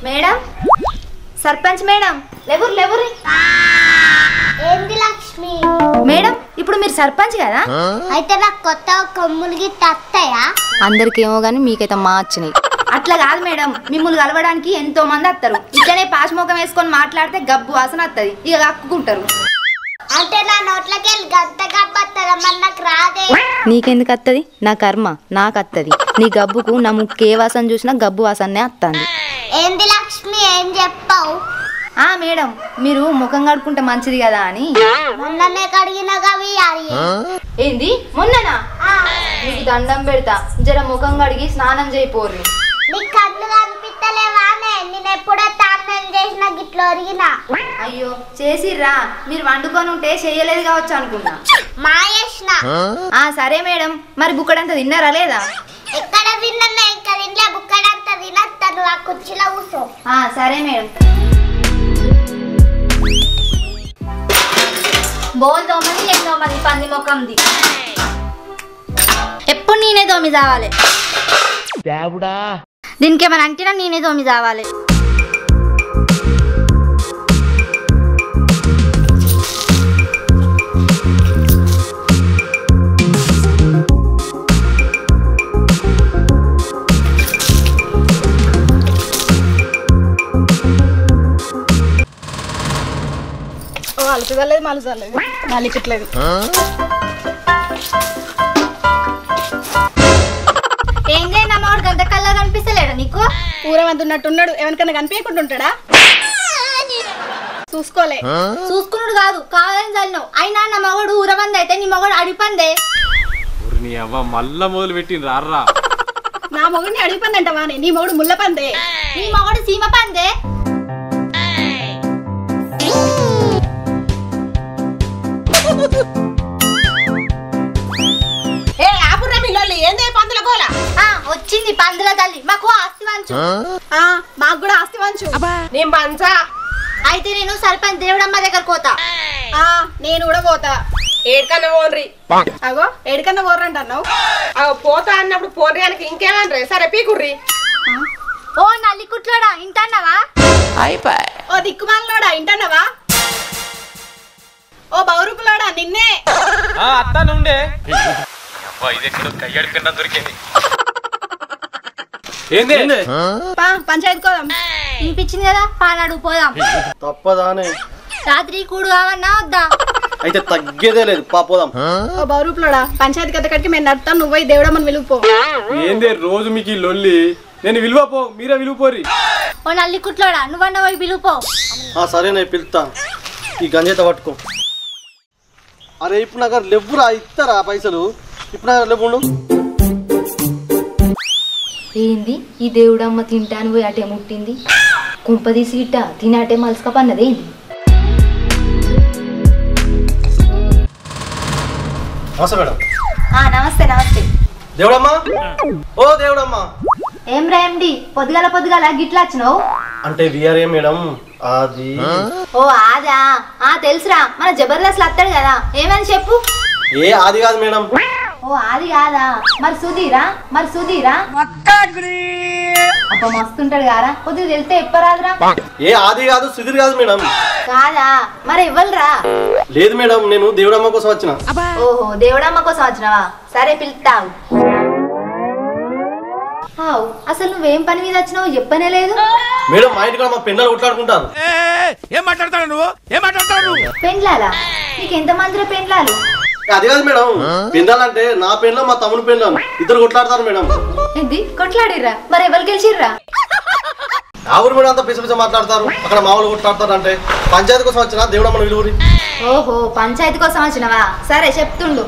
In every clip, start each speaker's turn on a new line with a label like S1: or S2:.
S1: Madam sarpanch madam లేవురు లేవురు
S2: ఏంది Lakshmi
S1: madam ఇప్పుడు మీరు సర్పంచ్ కదా
S2: అయితే నాకు కొత్త కొమ్ములు గిట్ట వస్తాయా
S1: అందరికి ఏమో గానీ మీకైతే మార్చినాయి అట్లా కాదు మేడం మిమ్మల్ని కలవడానికి ఎంతో మంది వస్తారు ఇట్లనే పాశమోకం వేసుకొని మాట్లాడితే గబ్బు వాసన వస్తుంది ఇక కక్కుకుంటారు
S2: అంటే నా నోట్లకి వెళ్ళి గంత గబ్బత్తదా మరి నాకు రాదే
S1: నీకెందుకు వస్తుంది నా కర్మ నాకు వస్తుంది నీ గబ్బుకు నా ముక్కు ఏ వాసన చూసినా గబ్బు వాసనే వస్తుంది
S2: ఏంది లక్ష్మి ఏం చెప్పావు
S1: మేడం మీరు ముఖం కడుక్కుంటే మంచిది కదా అని
S2: మొన్ననే కడిగిన గవి
S1: ఏంది మొన్ననా నీకు దండం పెడతా జర ముఖం కడిగి స్నానం చేయిపోరు
S2: నీకు కళ్ళు కనిపిస్తలేవానే నేను ఎప్పుడో తానం చేసిన గిట్ల ఒరిగినా
S1: అయ్యో చేసిర్రా మీరు వండుకొని ఉంటే చెయ్యలేదు కావచ్చు అనుకున్నా
S2: మాయేసిన
S1: సరే మేడం మరి బుక్కడంతా తిన్నారా లేదా
S2: ఎక్కడ తిన్నా ఇంకా తినలే బుక్కడంతా తినస్తాను ఆ కుర్చీలో కూర్చో
S1: సరే మేడం బోల్ దోమని ఏం దోమది పంది ముఖంది ఎప్పుడు నేనే దోమి చావాలి దీనికి ఏమైనా అంటినా నేనే దోమి చావాలి
S3: అలుపుదలేదు మలుసలేదు మలికట్లేదు
S1: ఏం చేయండి అమ్మవాడు గంట కల్లా కనిపిస్తలేడా నీకు
S3: ఊరమంతున్నట్టున్నాడు ఎవరికైనా కనిపించకుండా ఉంటాడా
S1: చూసుకున్నాడు కాదు కావాలని చల్లినావు అయినా నా మగడు ఊరబంది అయితే నీ మగడు అడిపందే
S4: మళ్ళా మొదలు పెట్టి రారా
S3: నా మొగుడిని అడిగిపోందంటవా నీ మొగుడు ముళ్ళ పందే
S1: నీ మగడు సీమ పందే వచ్చింది పందుల తల్లి మాకు ఆస్తి వంచు
S3: మాకు కూడా ఆస్తి వంచు
S1: నేను పంచా అయితే నేను సర్పంచ్ దేవుడమ్మ దగ్గర పోతా
S3: నేను కూడా పోతా
S5: ఏడుకన్నా పోన్రి
S3: అగో ఏడుకన్నా పోర్రంట అన్నావు
S5: పోతా అన్నప్పుడు పోన్రి ఇంకేమన్రే సరే పీకుర్రి
S1: ఓ నల్లి కుట్లోడా ఇంటన్నావా
S3: ఓ దిక్కుమాలనోడా ఇంటన్నావా ఓ బౌరుకులోడా నిన్నే
S4: అత్తానుండే ఇది ఎక్కడ కయ్యాడి పిన్న దొరికింది ఏంది
S3: పంచాయతీ కోదాం
S1: వినిపించింది కదా పానాడు పోదాం
S6: తప్పదానే
S1: రాత్రి కూడు కావన్నా వద్దా
S6: అయితే తగ్గేదే లేదు పోదాం
S3: ఓ బౌరూపులోడా పంచాయతీ కథ కడికి మేము నడుతాం నువ్వు పోయి దేవుడమ్మని విలువపో
S4: ఏందే రోజు మీకు ఈ లొల్లి నేను విలువపో మీరే విలువపోరి
S1: ఓ నల్లి కుట్లోడా నువ్వన్న పోయి పిలుపో
S6: సరే నేను పిలుతా ఈ గంజేత పట్టుకో అరే ఇప్పుడు నాకు లేవురా ఇస్తారా పైసలు ఇప్పుడు నాకు లేవు
S1: ఏంది ఈ దేవుడమ్మ తింటాను పోయి అటే ముట్టింది కుంపదీసి ఇట్ట తినటే మలుసుకపన్నది ఏంది
S6: నమస్తే మేడం
S1: నమస్తే నమస్తే
S6: దేవుడమ్మా ఓ దేవుడమ్మా
S1: ఏం రాయండి పొద్దుగాల గిట్లా వచ్చినావు
S6: అంటే విఆర్ఏ మేడం అది
S1: ఓ ఆదా తెలుసురా మన జబర్దస్త్ వస్తాడు కదా ఏమని చెప్పు
S6: ఏ ఆది కాదు మేడం
S1: ఓ ఆది కాదా మరి సుధీరా అబ్బా మస్తుంటాడు కారా కొద్దిగా తెలితే ఎప్పరాదురా
S6: ఏ ఆది కాదు సుధీర్ కాదు మేడం
S1: కాదా మరి ఇవ్వలరా
S6: లేదు మేడం నేను దేవుడమ్మ కోసం వచ్చిన
S1: ఓహో దేవుడమ్మ కోసం వచ్చినావా సరే పిలుస్తావు అసలు నువ్వేం పని మీద వచ్చినావు చెప్పనే లేదు
S6: మేడం మా ఇంటి కూడా మా పిల్లలు కొట్లాడుకుంటారు
S1: పెండ్లాలా నీకు ఎంత మందిలో పెండ్లాలు
S6: అది కాదు మేడం పెండాలంటే నా పెండ్లం మా తమ్ముడు పెండ్లం ఇద్దరు కొట్లాడతారు మేడం
S1: ఏంది కొట్లాడిర్రా మరి ఎవరు గెలిచిర్రా
S6: ఆవురు మేడం అంతా పిస మాట్లాడతారు అక్కడ మామూలు కొట్లాడతారు అంటే పంచాయతీ కోసం వచ్చిన దేవుడమ్మని విలువరి
S1: ఓహో పంచాయతీ కోసం వచ్చినవా సరే చెప్తుండు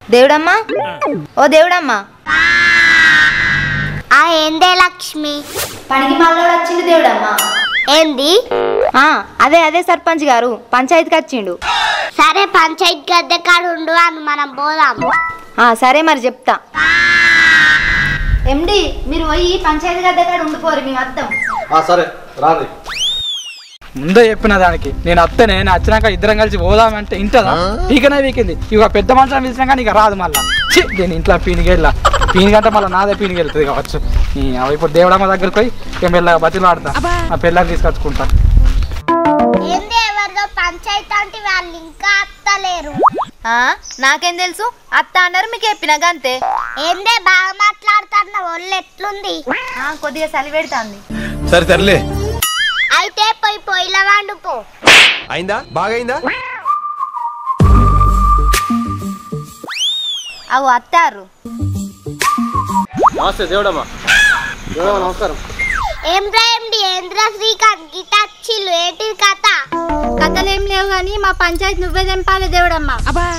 S1: దేవుడమ్మా ఓ దేవుడమ్మా
S2: ఏందే లక్ష్మి
S1: పనికి మళ్ళీ వచ్చిండు దేవుడమ్మా
S2: ఏంది
S1: అదే సర్పంచ్ గారు పంచాయతీకి వచ్చిండు
S2: సరే పంచాయతీ గద్దె కాడు ఉండు అని మనం పోదాం
S1: సరే మరి చెప్తా ఎండి మీరు పోయి పంచాయతీ గద్దె కాడు ఉండిపోరు మేము వస్తాం
S6: సరే రారి
S7: ముందే చెప్పిన దానికి నేను అత్తనే నేను వచ్చినాక ఇద్దరం కలిసి పోదామంటే ఇంటదా వీకనే వీకింది ఇక పెద్ద మనుషులను పిలిచినాక నీకు రాదు మళ్ళా దీని ఇంట్లో పీనికెళ్ళా పీని కంటే మళ్ళీ నాదే పీనికి వెళ్తుంది కావచ్చు. ఇప్పుడు దేవుడమ్మ దగ్గరికి పోయి ఇక మెల్లగా బతిలో ఆడతా, ఆ పిల్లలు తీసుకొచ్చుకుంటా.
S2: ఏంది ఎవరిదో పంచాయతీ అంటే వాళ్ళు ఇంకా అత్తలేరు.
S1: నాకేం తెలుసు, అత్త అన్నారు మీకు చెప్పిన గంతే.
S2: ఏందే బాగా మాట్లాడుతున్న ఒళ్ళు ఎట్లుంది?
S1: కొద్దిగా చలి పెడుతుంది.
S8: సరే తరలే,
S2: అయితే పోయి పొయ్యిల వండుకో.
S8: అయిందా? బాగైందా?
S1: అవు అత్తారు.
S4: నమస్తే దేవుడమ్మా.
S6: దేవుడమ్మ నమస్కారం.
S2: ఏంద్రా శ్రీకాంత్ గిటచ్చిలు ఏంటి కథ?
S3: కథలేం లేవు కానీ మా పంచాయతీ నువ్వే తెంపాలి దేవుడమ్మ.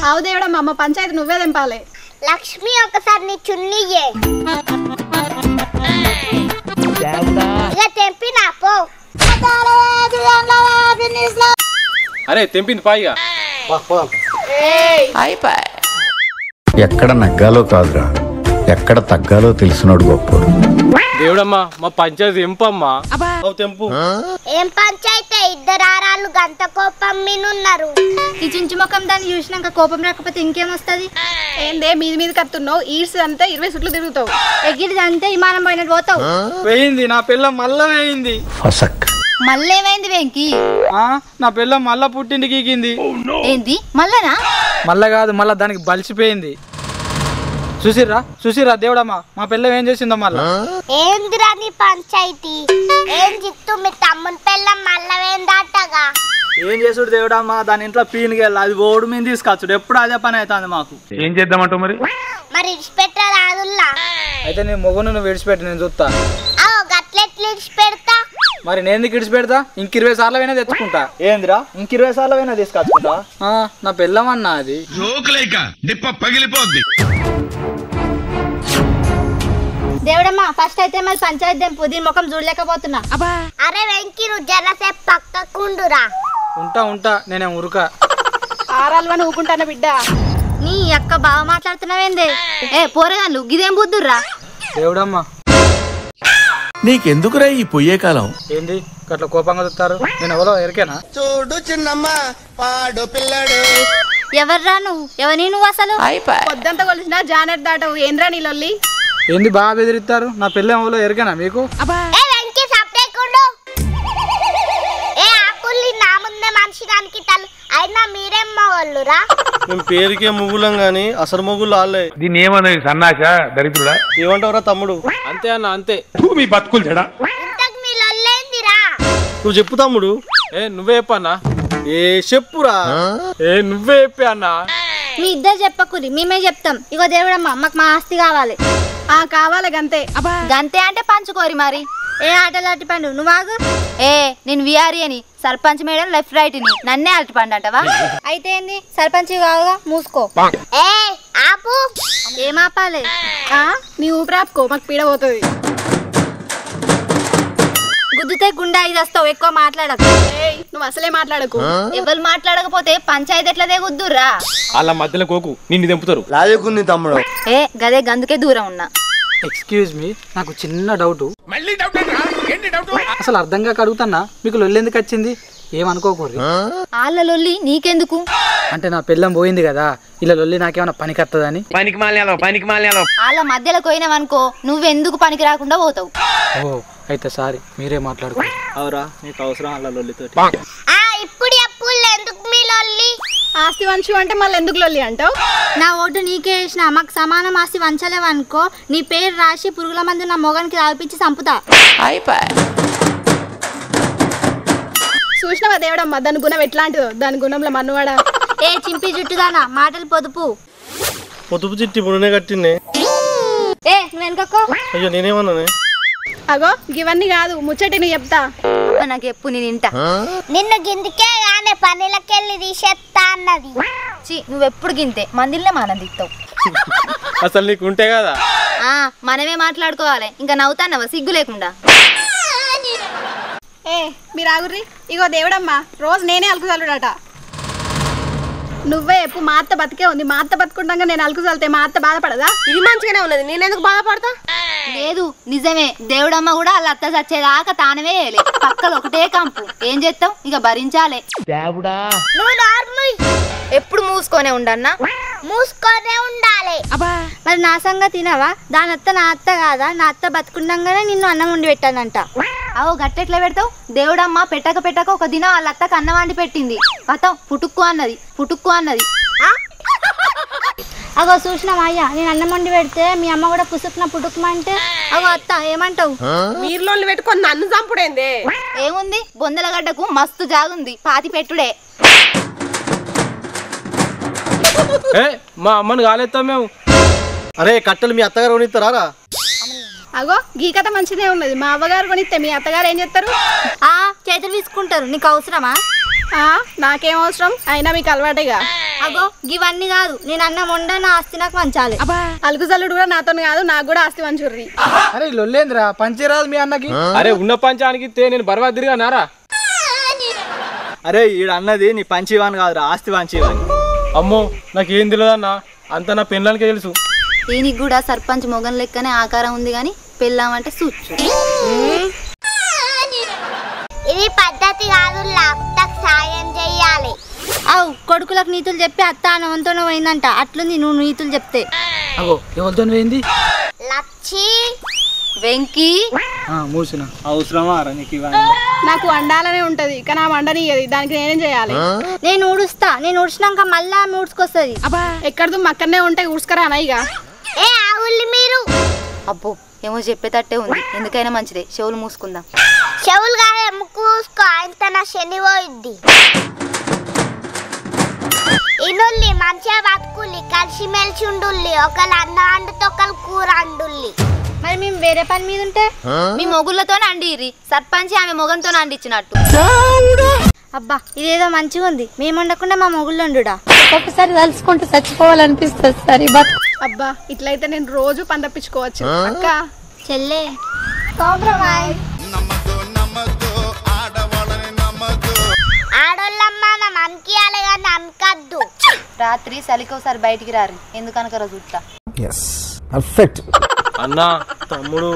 S3: అవు దేవుడమ్మ, మా పంచాయతీ నువ్వే తెంపాలి.
S2: లక్ష్మి ఒకసారి నీ చున్నీయే ఇక తెంపి నాకు.
S4: అరే తెంపింది పాయిగా.
S6: పోదాం.
S9: ఎక్కడ నగ్గాలో కాదురా, ఎక్కడ తగ్గాలో తెలిసినోడు గొప్పోడు.
S4: దేవుడమ్మా మా పంచాయతీ ఎంపమ్మా.
S6: అవు తెంపు.
S2: ఏం పంచాయతీ? ఇద్దరు ఆరాళ్ళు గంట కోపం మీనున్నారు.
S3: ఈ చుంచు ముఖం దాన్ని చూసినాక కోపం రాకపోతే ఇంకేమొస్తుంది? ఏందే మీది కత్తున్నావు? ఈడ్స్ అంతా 20 సుట్లు తిరుగుతావు, ఎగిరిది అంతే విమానం పోయినట్టు పోతావు.
S7: వేయింది నా పిల్ల మళ్ళా వేయింది.
S9: ఫసక్
S1: మళ్ళేమైంది వెంకి?
S7: నా పిల్ల మళ్ళా పుట్టింటి గీకింది.
S1: ఏంది మళ్ళనా?
S7: మళ్ళా కాదు, మళ్ళా దానికి బలిసిపోయింది. చూసిరా దేవుడమ్మా మా పిల్ల ఏం చేసిందో మళ్ళా.
S2: ఏందిరా నీ పంచాయతీ? ఏం చిత్తు మీ తమ్ముని పిల్లం మళ్ళవేందటగా?
S7: ఏం చేసుడు దేవుడమ్మా, దాని ఇంట్లో పీనుకి వెళ్ళి అది ఓడు మీద తీసుకొచ్చుడు, ఎప్పుడు అదే పని అవుతుంది మాకు.
S8: ఏం చేద్దామంటావు మరి?
S2: మరి ఇడిచిపెట్టరాదుల్లా?
S7: అయితే నీ మొగును నువ్వు విడిచిపెట్టి నేను చూస్తా.
S2: గట్లెట్లు ఇడిచిపెడతా?
S7: మరి నేను ఎందుకు విడిచిపెడతా? ఇంక 20 సార్లు అయినా తెచ్చుకుంటా. ఏందిరా ఇంక 20 సార్లు అయినా తీసుకొచ్చుకుంటా? నా పిల్లమన్నా అది.
S3: దేవుడమ్మ ఫస్ట్ అయితే మరి పంచాయతీ తెంపు, దీని ముఖం చూడలేకపోతున్నా.
S2: అరే వెంకీ నువ్వు జరసేపు పక్కకుండురా.
S7: ఉంటా నేనేం ఉరుక.
S3: ఆరాలు ఊకుంటాను బిడ్డ.
S1: నీ అక్క బాగా మాట్లాడుతున్నావేందే? పోరగాళ్ళు గిదేం బుద్ధుర్రా?
S7: దేవుడమ్మా
S8: నీకెందుకురా ఈ పొయ్యే కాలం?
S7: ఏంది అట్లా కోపంగా చూస్తారు? నేను ఎవరో ఎరికేనా?
S6: చూడు చిన్నమ్మ పాడు పిల్లడు.
S1: ఎవర్రా నువ్వు? ఎవరి నువ్వు అసలు?
S3: పొద్దంతా కొలిసిన జానెట్ దాటవు, ఏంద్రా నీ లొల్లి?
S7: ఏంది బాగా బెదిరిస్తారు? నా పిల్ల ఎవరో ఎరికేనా మీకు?
S2: ఏ వెంకీ సప్టేకుండు. ఏ ఆకుల్ని నా ముందే మనిషి దానికి తల్లి అయినా మీరేం మగోళ్ళురా?
S6: మేము పేరుకే ముగ్గులం గాని అసలు ముగ్గులు ఆలే.
S8: దీన్ని ఏమన్నది సన్నాస దరిద్రుడా?
S6: ఏమంటావురా తమ్ముడు?
S4: అంతే అన్న అంతే.
S8: మీ బతుకులు చెడా.
S2: ఇంతకు మీ లొల్లేందిరా?
S6: నువ్వు చెప్పు తమ్ముడు.
S4: నువ్వే చెప్పన్నా.
S6: చెప్పురా.
S4: నువ్వే చెప్పే అన్నా.
S3: మీ ఇద్దరు చెప్పకురి, మేమే చెప్తాం. ఇగో దేవుడమ్మ మాకు మా ఆస్తి కావాలి. కావాలి గంతే.
S1: గంతే అంటే పంచుకోరి మరి.
S3: ఏ ఆటలు అట్టి పండు నువ్వు ఆగు.
S1: నేను విఆర్ఏ అని, సర్పంచ్ మేడం లెఫ్ట్ రైట్ ని, నన్నే అరటి పండు అంటవా?
S3: అయితే ఏంది సర్పంచ్ కావుగా, మూసుకో.
S2: ఏ ఆపు.
S3: ఏం ఆపాలి? నీ ఊపిరాపుకో, మాకు పీడ పోతుంది. గుద్దుతే గుండె ఇది వస్తావు, ఎక్కువ మాట్లాడకు. నువ్వు అసలే మాట్లాడకు.
S1: ఎవరు మాట్లాడకపోతే పంచాయతీ ఎట్లదే గుద్దుర్రా?
S4: వాళ్ళ మధ్యలో కోకు నిన్ను తెంపుతారు.
S6: లాజకుంది తమ్ముడు.
S1: గదే గందుకే దూరం ఉన్నా.
S7: ఎక్స్క్యూజ్ మీ, నాకు చిన్న డౌట్. అసలు అర్థం కాక అడుగుతున్నా, మీకు లొల్లి ఎందుకు వచ్చింది? ఏమనుకోకూడదు.
S1: వాళ్ళ లొల్లి నీకెందుకు?
S7: అంటే నా పిల్లం పోయింది కదా, ఇలా లొల్లి నాకేమైనా పనికి వస్తుందని.
S1: వాళ్ళ మధ్యలో పోయినావనుకో నువ్వెందుకు పనికి రాకుండా పోతావు.
S7: అయితే సారీ, మీరే మాట్లాడుకోండి. అవురా నీకు అవసరం అలా లొల్లితో?
S2: ఇప్పుడు అప్పులు ఎందుకు మీ లొల్లి?
S3: ఆస్తి వంచు అంటే మళ్ళీ ఎందుకు లొల్లి అంటావు? నా ఓటు నీకే వేసిన, మాకు సమానం ఆస్తి వంచలేవనుకో నీ పేరు రాసి పురుగుల మందు నా మొగానికి తాగిపించి చంపుతా. చూసినవా దేవుడమ్మ దాని గుణం ఎట్లాంటిదో? దాని గుణంలో మన్నువాడా. చింపి జుట్టుదానా, మాటలు పొదుపు.
S6: పొదుపు చిట్టి మునే కట్టిందే.
S3: నువ్వు వెనుకో.
S6: అయ్యో నేనేమన్నానే?
S3: అగో ఇవన్నీ కాదు, ముచ్చటి నువ్వు చెప్తా.
S1: నాకు ఎప్పు నేను ఇంటా.
S2: నిన్ను గిందికే గానే పనిలకెళ్ళి తీసేస్తా అన్నది.
S1: నువ్వెప్పుడు గింతే మందిలే మానందిస్తావు.
S4: అసలు నీకు ఉంటే కదా.
S1: మనమే మాట్లాడుకోవాలి, ఇంకా నవ్వుతాన్నవా సిగ్గు లేకుండా?
S3: మీరు ఆగుర్రి. ఇగో దేవుడమ్మ రోజు నేనే అలుకు చల్లుడట. నువ్వే ఎప్పుడు మా అత్త బతికే ఉంది, మా అత్త బతుకుంటాగా నేను అలుకు చల్లితే మా అత్త బాధపడదా?
S5: ఇది మంచిగానే ఉన్నది, నేనెందుకు బాధపడతా?
S1: లేదు నిజమే, దేవుడమ్మ కూడా వాళ్ళ అత్త చచ్చేదాకా తానమే వేయలే. పక్కలు ఒకటే కంపు, ఏం చేస్తాం ఇక భరించాలే.
S2: నువ్వు నార్మల్
S1: ఎప్పుడు మూసుకొనే ఉండన్నా?
S2: మూసుకొనే ఉండాలి.
S3: మరి నా సంగతి తినవా? దాని అత్త నా అత్త కాదా? నా అత్త బతుకుండగానే నిన్ను అన్నం వండి పెట్టానంట.
S1: అవో గట్టెట్లా పెడతావు? దేవుడమ్మ పెట్టక ఒక దినం వాళ్ళ అత్తకు అన్నం వండి పెట్టింది. కథం పుటుక్కు అన్నది.
S3: అగో చూసినావా అయ్యా, నేను అన్నం వండి పెడితే మీ అమ్మ కూడా పుసుకున పుట్టుకుమంటే అగో అత్త ఏమంటావు?
S5: మీరు పెట్టుకొని నన్ను చంపుడేందే?
S1: ఏముంది, బొందలగడ్డకు మస్తు జాగుంది, పాతి పెట్టుడే.
S4: మా అమ్మని కాలేస్తాం మేము.
S6: అరే కట్టెలు మీ అత్తగారు కొనిస్తారా?
S5: అగో గీ కథ మంచిదే ఉన్నది. మా అవ్వగారు కొనిస్తే మీ అత్తగారు ఏం చేస్తారు?
S3: చేతులు తీసుకుంటారు. నీకు అవసరమా?
S5: నాకేం అవసరం, అయినా మీకు అలవాటేగా.
S3: అగో ఇవన్నీ కాదు, నేను అన్నం వండా, నా ఆస్తి నాకు పంచాలి.
S5: అలుగుజల్లుడు కూడా నాతో కాదు, నాకు కూడా ఆస్తి మంచుర్రి.
S7: అరే లొల్లేంద్రా, పంచేరాదు మీ అన్నకి.
S4: అరే ఉన్న పంచానికి నేను బర్బాద్ తిరిగా నారా.
S7: అరే ఈడు అన్నది నీ పంచేవాని కాదురా, ఆస్తి పంచేవాని.
S4: అమ్మో నాకేం తెలియదన్నా, అంతా నా పెళ్ళానికే తెలుసు.
S1: దీనికి కూడా సర్పంచ్ మొగన్ లెక్కనే ఆకారం ఉంది కానీ పెళ్ళామంటే సూచు.
S2: ఇది పద్ధతి కాదు, అత్తకు సాయం చెయ్యాలి.
S3: అవు కొడుకులకు నీతులు చెప్పి అత్త అన్నవంతోనే పోయిందంట. అట్లుంది నువ్వు నీతులు చెప్తే.
S7: అగో ఎవరితో పోయింది?
S2: లచ్చి
S1: వెంకీ
S7: మూసిన అవసరమా రా నీకు ఇవన్నీ?
S5: నాకు వండాలనే ఉంటది కానీ ఆ వండనియది, దానికి నేనేం చేయాలి?
S3: నేను ఊడుస్తా, నేను ఊడ్చినాక మళ్ళా ఊడ్చుకొస్తుంది.
S5: ఎక్కడదు అక్కడనే ఉంటే ఊడ్చుకరా అనయ్యగా.
S2: ఏ ఆవుల్ని మీరు
S1: అబ్బో ఏమో చెప్పేటట్టే ఉంది, ఎందుకైనా మంచిదే చెవులు మూసుకుందాం.
S2: చెవులు కాదే ముక్కు మూసుకో, ఆయనతో నా శని పోయిద్ది. ఇనుల్లి మంచిగా బతుకుల్లి, కలిసి మెలిసి ఉండుల్లి, ఒకళ్ళు అన్నం వండుతో ఒకళ్ళు కూర వండుల్లి.
S3: మరి మేము వేరే పని మీద ఉంటే
S1: మీ మొగుళ్ళతోనే అండిర్రి, సర్పంచ్ ఆమె మొగంతో అండిచ్చినట్టు.
S3: అబ్బా ఇదేదో మంచిగా ఉంది, మేము వండకుండా మా మొగుళ్ళు వండుడా.
S10: ఒక్కొక్కసారి తలుచుకుంటూ చచ్చిపోవాలనిపిస్తుంది సార్ ఈ బతుకు.
S5: అబ్బా ఇట్లయితే నేను రోజు పని తప్పించుకోవచ్చు. అక్క
S3: చెల్లే
S2: ఆడోళ్ళమ్మ నమ్మకియాలి కానీ నమ్మకద్దు.
S1: రాత్రి చలికోసారి బయటికి రారు, ఎందుకనక రోజు చూస్తా.
S4: అన్నా తమ్ముడు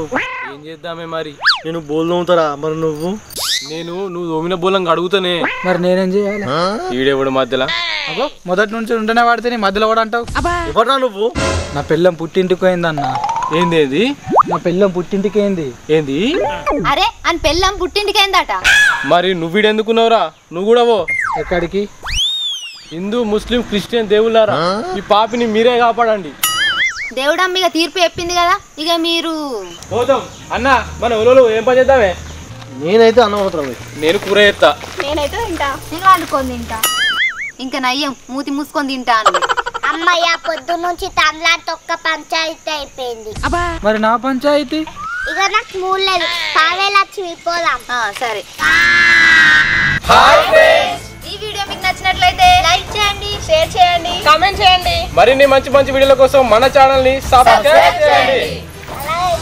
S4: ఏం చేద్దామే మరి?
S6: నేను బోల్ తోముతారా? మరి నువ్వు
S4: నువ్వు తోమిన బోలం అడుగుతానే,
S7: మరి నేనేం చేయాలి?
S4: ఈడేవాడు మధ్యలో.
S7: అగో మొదటి నుంచి ఉంటేనే వాడితే నీ మధ్యలో కూడా అంటావు.
S6: ఎవరా నువ్వు?
S7: నా పిల్లం పుట్టింటికి పోయిందన్న.
S4: ఏంది?
S7: నా పిల్లం పుట్టింటికి ఏంది?
S1: అరే అని పెళ్ళం పుట్టింటికేందట.
S4: మరి నువ్వు వీడెందుకున్నావురా? నువ్వు కూడా పో.
S7: ఎక్కడికి?
S4: హిందూ ముస్లిం క్రిస్టియన్ దేవుళ్ళారా, ఈ పాపిని మీరే కాపాడండి.
S1: దేవుడమ్మ ఇక తీర్పు చెప్పింది కదా, ఇక మీరు
S4: పోతాం. అన్న మన ఊళ్ళో ఏం పని చేద్దామే?
S6: నేనైతే అన్నం అవుతాను.
S4: నేను కూర చేస్తా.
S5: నేనైతే తింటా.
S3: నేను వండుకొని తింటా.
S1: ఇంకా నయ్యం మూతి మూసుకొని తింటా అని.
S2: అమ్మయ్య పొద్దు నుంచి తనలా తొక్క పంచాయతీ అయిపోయింది.
S7: మరి నా పంచాయతీ
S2: ఇక నాకు మూడలేదు, పావే లక్ష్మి పోదాం.
S1: సరే. ఈ వీడియో మీకు నచ్చినట్లయితే లైక్ చేయండి, షేర్ చేయండి,
S5: కామెంట్ చేయండి.
S4: మరిన్ని మంచి మంచి వీడియోల కోసం మన ఛానల్ ని సబ్స్క్రైబ్ చేయండి.
S2: అలాగే